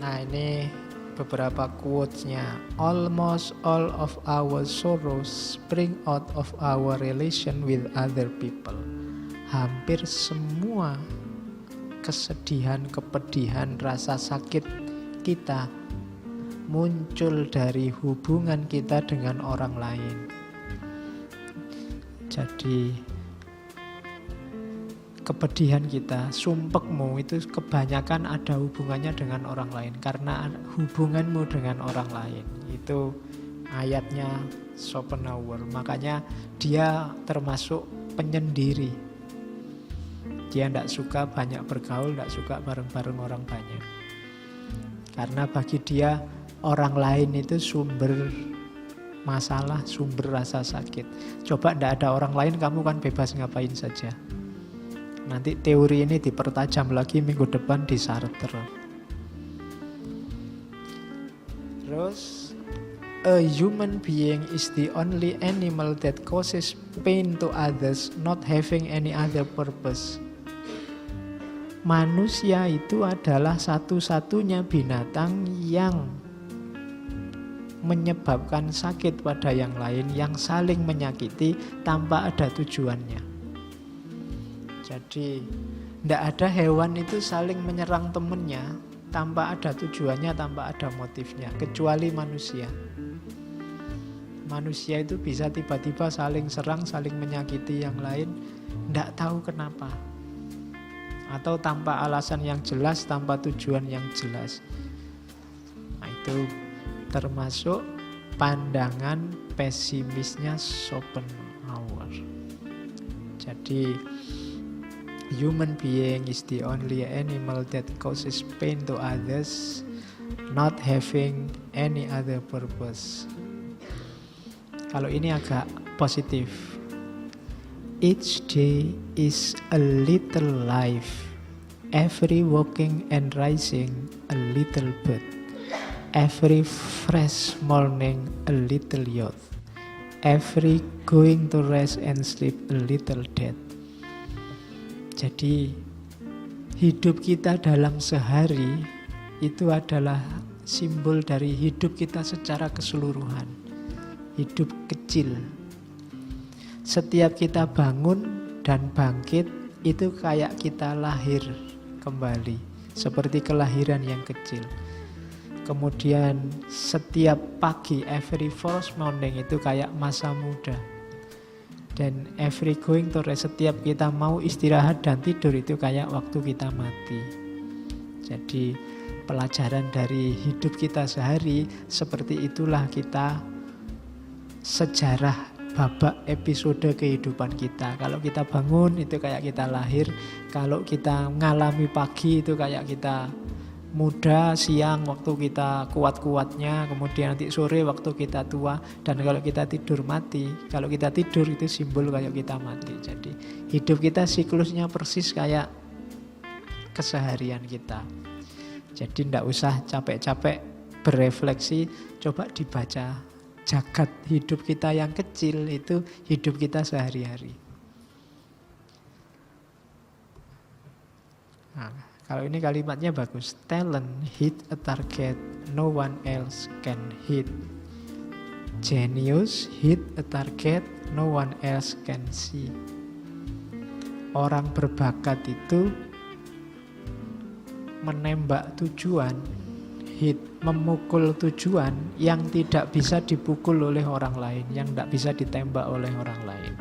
Nah, ini beberapa quotes-nya. Almost all of our sorrows spring out of our relation with other people. Hampir semua kesedihan, kepedihan, rasa sakit kita muncul dari hubungan kita dengan orang lain. Jadi kepedihan kita, sumpekmu itu kebanyakan ada hubungannya dengan orang lain. Karena hubunganmu dengan orang lain. Itu ayatnya Schopenhauer. Makanya dia termasuk penyendiri. Dia tidak suka banyak bergaul, tidak suka bareng-bareng orang banyak. Karena bagi dia orang lain itu sumber masalah, sumber rasa sakit. Coba tidak ada orang lain, kamu kan bebas ngapain saja. Nanti teori ini dipertajam lagi minggu depan di Sartre. Terus, a human being is the only animal that causes pain to others, not having any other purpose. Manusia itu adalah satu-satunya binatang yang menyebabkan sakit pada yang lain, yang saling menyakiti tanpa ada tujuannya. Jadi tidak ada hewan itu saling menyerang temannya tanpa ada tujuannya, tanpa ada motifnya, kecuali manusia. Manusia itu bisa tiba-tiba saling serang, saling menyakiti yang lain, tidak tahu kenapa. Atau tanpa alasan yang jelas, tanpa tujuan yang jelas. Nah, itu termasuk pandangan pesimisnya Schopenhauer. Jadi human being is the only animal that causes pain to others, not having any other purpose. Kalau ini agak positif. Each day is a little life. Every walking and rising a little bird. Every fresh morning a little youth. Every going to rest and sleep a little death. Jadi hidup kita dalam sehari itu adalah simbol dari hidup kita secara keseluruhan. Hidup kecil. Setiap kita bangun dan bangkit itu kayak kita lahir kembali. Seperti kelahiran yang kecil. Kemudian setiap pagi, every first morning itu kayak masa muda. Dan every going to rest, setiap kita mau istirahat dan tidur itu kayak waktu kita mati. Jadi pelajaran dari hidup kita sehari, seperti itulah kita sejarah babak episode kehidupan kita. Kalau kita bangun itu kayak kita lahir. Kalau kita mengalami pagi itu kayak kita muda, siang waktu kita kuat-kuatnya, kemudian nanti sore waktu kita tua, dan kalau kita tidur mati. Kalau kita tidur itu simbol kayak kita mati. Jadi hidup kita siklusnya persis kayak keseharian kita. Jadi tidak usah capek-capek berefleksi, coba dibaca jagat hidup kita yang kecil, itu hidup kita sehari-hari. Nah, kalau ini kalimatnya bagus. Talent hit a target no one else can hit. Genius hit a target no one else can see. Orang berbakat itu menembak tujuan, hit, memukul tujuan yang tidak bisa dipukul oleh orang lain, yang tidak bisa ditembak oleh orang lain.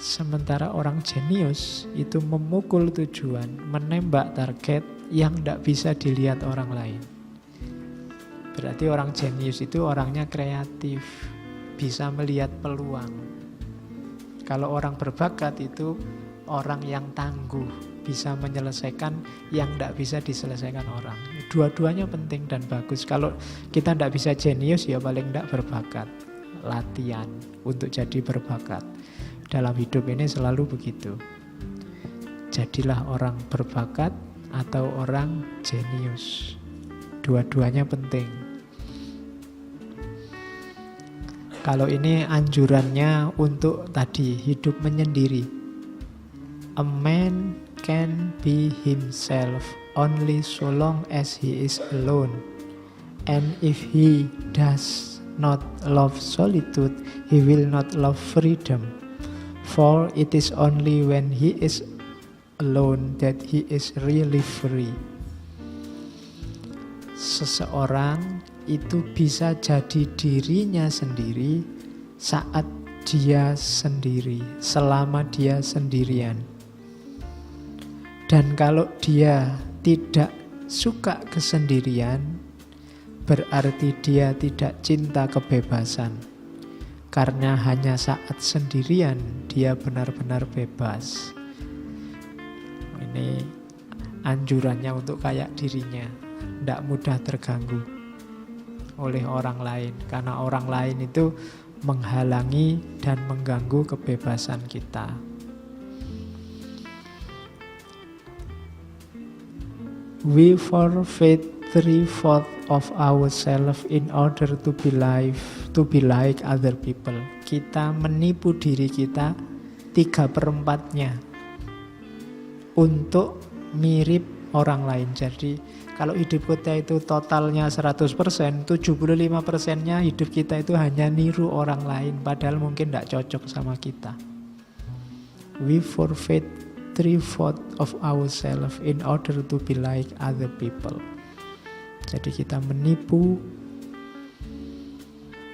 Sementara orang jenius itu memukul tujuan, menembak target yang tidak bisa dilihat orang lain. Berarti orang jenius itu orangnya kreatif, bisa melihat peluang. Kalau orang berbakat itu orang yang tangguh, bisa menyelesaikan yang tidak bisa diselesaikan orang. Dua-duanya penting dan bagus. Kalau kita tidak bisa jenius, ya paling tidak berbakat. Latihan untuk jadi berbakat. Dalam hidup ini selalu begitu. Jadilah orang berbakat atau orang jenius. Dua-duanya penting. Kalau ini anjurannya untuk tadi hidup menyendiri. A man can be himself only so long as he is alone. And if he does not love solitude, he will not love freedom. For it is only when he is alone that he is really free. Seseorang itu bisa jadi dirinya sendiri saat dia sendiri, selama dia sendirian. Dan kalau dia tidak suka kesendirian, berarti dia tidak cinta kebebasan. Karena hanya saat sendirian dia benar-benar bebas. Ini anjurannya untuk kayak dirinya, tidak mudah terganggu oleh orang lain. Karena orang lain itu menghalangi dan mengganggu kebebasan kita. We forfeit 3/4 of ourselves in order to be like other people. Kita menipu diri kita 3/4-nya untuk mirip orang lain. Jadi kalau hidup kita itu totalnya 100%, 75%-nya hidup kita itu hanya niru orang lain, padahal mungkin tidak cocok sama kita. We forfeit 3/4 of ourselves in order to be like other people. Jadi kita menipu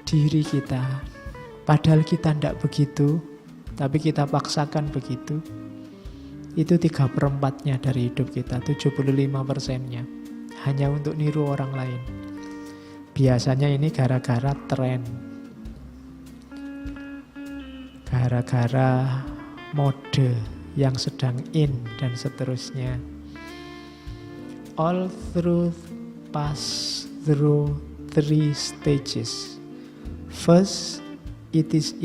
diri kita, padahal kita tidak begitu, tapi kita paksakan begitu. Itu 3/4-nya dari hidup kita, 75%-nya hanya untuk niru orang lain. Biasanya ini gara-gara tren, gara-gara mode yang sedang in dan seterusnya. All truth pass through 3 stages. First, it is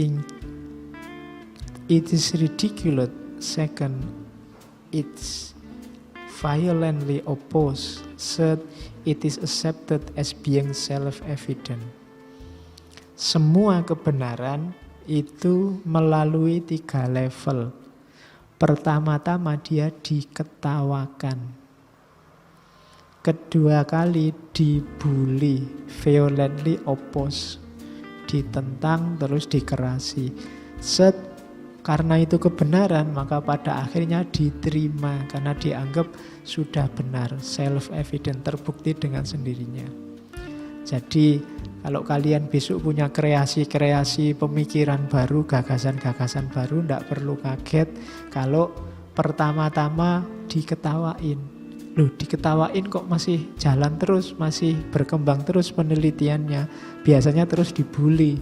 ridiculous. Second, it's violently opposed. Third, it is accepted as being self-evident. Semua kebenaran itu melalui 3 level. Pertama-tama dia diketawakan. Kedua kali dibully, violently oppose, ditentang terus dikerasi. Karena itu kebenaran, maka pada akhirnya diterima karena dianggap sudah benar, self-evident, terbukti dengan sendirinya. Jadi kalau kalian besok punya kreasi-kreasi pemikiran baru, gagasan-gagasan baru, tidak perlu kaget kalau pertama-tama diketawain. Loh, diketawain kok masih jalan terus, masih berkembang terus penelitiannya. Biasanya terus dibully,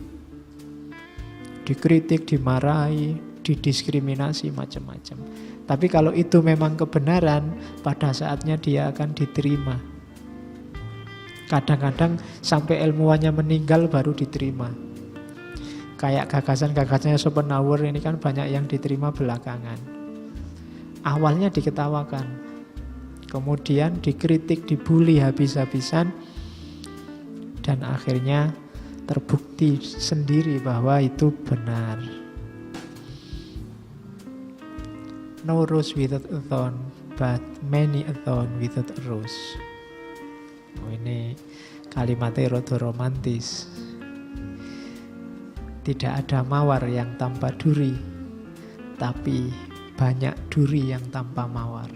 dikritik, dimarahi, didiskriminasi, macam-macam. Tapi kalau itu memang kebenaran, pada saatnya dia akan diterima. Kadang-kadang sampai ilmuwannya meninggal baru diterima. Kayak gagasan-gagasannya Schopenhauer ini kan banyak yang diterima belakangan. Awalnya diketawakan, kemudian dikritik, dibully habis-habisan, dan akhirnya terbukti sendiri bahwa itu benar. No rose without a thorn, but many a thorn without a rose. Oh, ini kalimatnya rada romantis. Tidak ada mawar yang tanpa duri, tapi banyak duri yang tanpa mawar.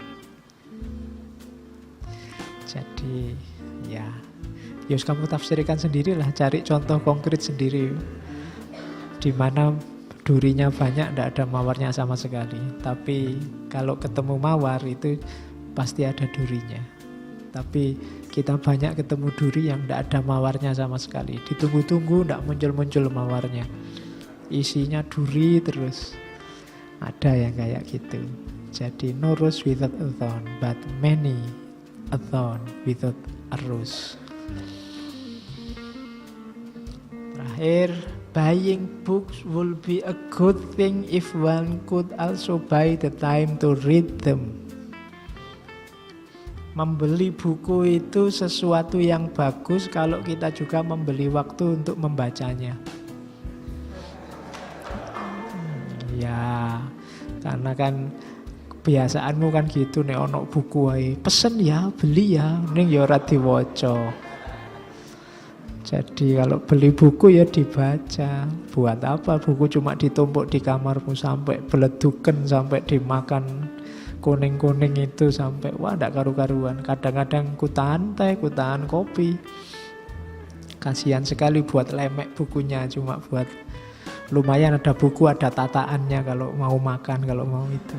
Jadi ya kamu tafsirkan sendirilah, cari contoh konkret sendiri di mana durinya banyak, tidak ada mawarnya sama sekali. Tapi kalau ketemu mawar itu pasti ada durinya. Tapi kita banyak ketemu duri yang tidak ada mawarnya sama sekali. Ditunggu-tunggu tidak muncul-muncul mawarnya, isinya duri terus. Ada yang kayak gitu. Jadi no rose without a thorn, but many a thorn without a rose. Terakhir, buying books will be a good thing if one could also buy the time to read them. Membeli buku itu sesuatu yang bagus kalau kita juga membeli waktu untuk membacanya. Ya, karena kan Kebiasaanmu kan gitu, nek ono buku wae pesen ya, beli ya, ning ya ora diwaca. Jadi kalau beli buku ya dibaca. Buat apa buku cuma ditumpuk di kamarmu sampai beleduken, sampai dimakan kuning-kuning itu sampai wah ndak karu-karuan. Kadang-kadang ku tahan kopi. Kasihan sekali buat lemek bukunya, cuma buat lumayan ada buku, ada tataannya kalau mau makan, kalau mau itu.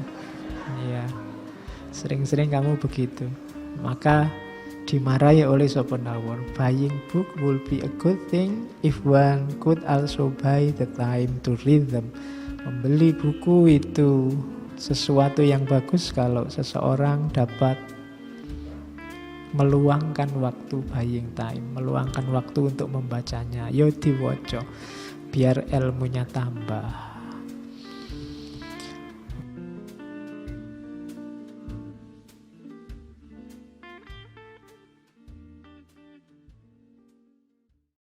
Iya. Sering-sering kamu begitu. Maka dimarahi oleh Schopenhauer. Buying book will be a good thing if one could also buy the time to read them. Membeli buku itu sesuatu yang bagus kalau seseorang dapat meluangkan waktu buying time, meluangkan waktu untuk membacanya. Yo diwaca biar ilmunya tambah.